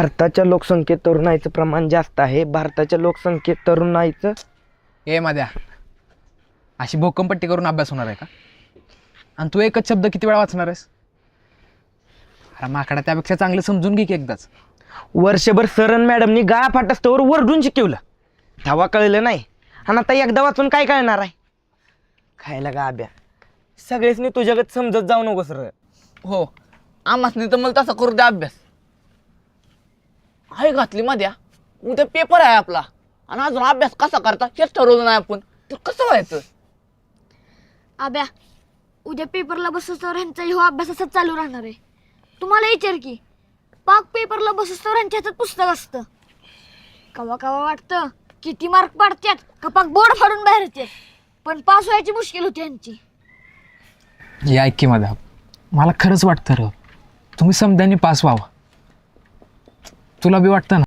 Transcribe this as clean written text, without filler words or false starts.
भारताच्या लोकसंख्येत तरुणाईचं प्रमाण जास्त आहे. भारताच्या लोकसंख्येत तरुणाईचं ए माझ्या अशी भोकमपट्टी करून अभ्यास होणार आहे का? आणि तू एकच शब्द किती वेळा वाचणार आहेस? अरे माकडा, त्यापेक्षा चांगलं समजून घे की एकदाच. वर्षभर सरन मॅडमनी गाळा फाटस्तवर वरडून शिकवलं, तेव्हा कळलं नाही. आणि आता एकदा वाचून काय कळणार आहे? खायला का आब्या, सगळेच तुझ्यागत समजत जाऊ नको सर. हो, आम्हासनी तर मला तसा करू द्या अभ्यास. आहे घातली मध्या, उद्या पेपर आहे आपला आणि अजून अभ्यास कसा करता हेच ठरवलं नाही आपण, तर कसं व्हायचं? आब्या, उद्या पेपरला बसस्तवर ह्यांचा ह्यो अभ्यास असाच चालू राहणार आहे. तुम्हाला विचार की, पाक पेपरला बसस्तवर ह्यांच्या हातात पुस्तक असतं. कवा कवा वाटतं किती मार्क पाडतात का पाक बोर्ड फाडून बाहेर येते, पण पास व्हायची मुश्किल होती यांची. हे ऐक की माझ्या, मला खरंच वाटतं तुम्ही समध्यांनी पास व्हावं. तुला बी वाटतं ना?